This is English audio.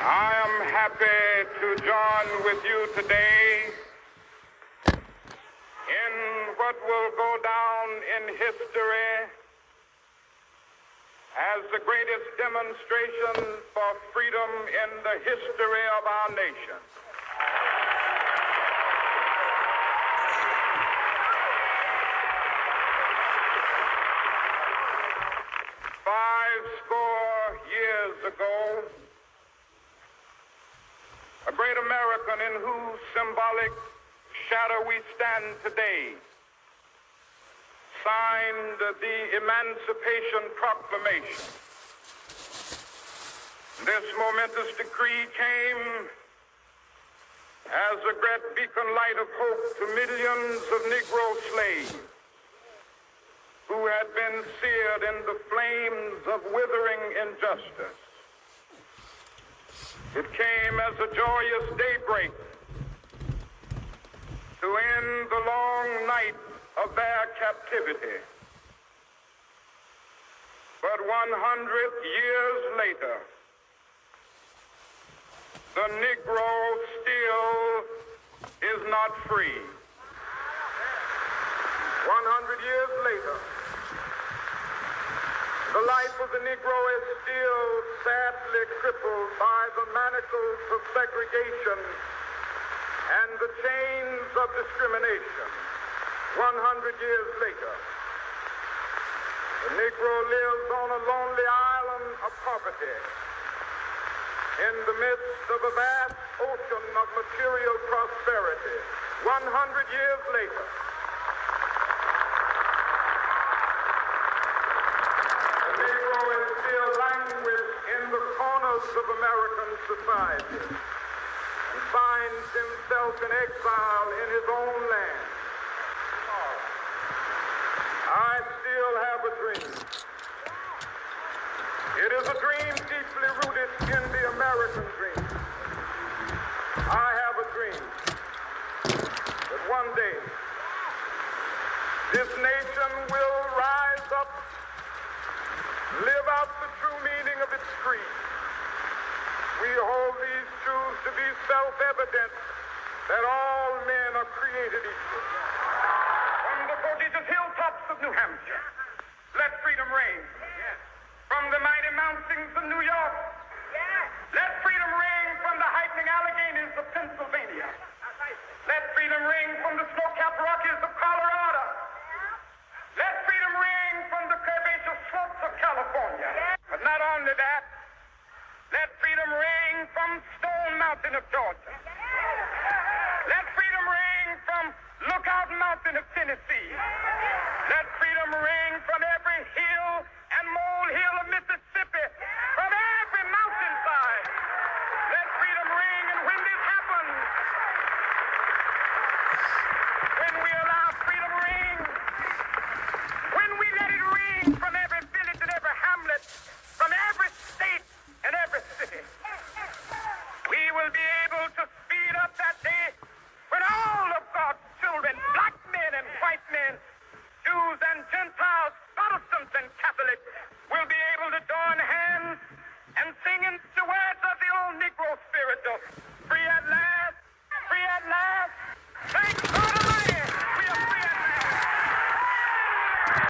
I am happy to join with you today in what will go down in history as the greatest demonstration for freedom in the history of our nation. Fourscore years ago, a great American in whose symbolic shadow we stand today signed the Emancipation Proclamation. This momentous decree came as a great beacon light of hope to millions of Negro slaves who had been seared in the flames of withering injustice. It came as a joyous daybreak to end the long night of their captivity. But 100 years later, the Negro still is not free. 100 years later, the life of the Negro is still sadly crippled by the manacles of segregation and the chains of discrimination. 100 years later, the Negro lives on a lonely island of poverty in the midst of a vast ocean of material prosperity. 100 years later, in the corners of American society and finds himself in exile in his own land. I still have a dream. It is a dream deeply rooted in the American dream. I have a dream that one day this nation will rise up, live out the true meaning of its creed. We hold these truths to be self-evident that all men are created equal. From the prodigious hilltops of New Hampshire, let freedom reign. Yes. From the mighty mountains of New York, yes. Let freedom reign from the heightening Alleghenies of Pennsylvania. Let freedom reign from the snow-capped Rockies of Colorado. Let freedom reign from the curvaceous slopes of California. But not only that, let freedom reign from Stone Mountain of Georgia. Let freedom reign from Lookout Mountain of Tennessee. Let freedom reign from every hill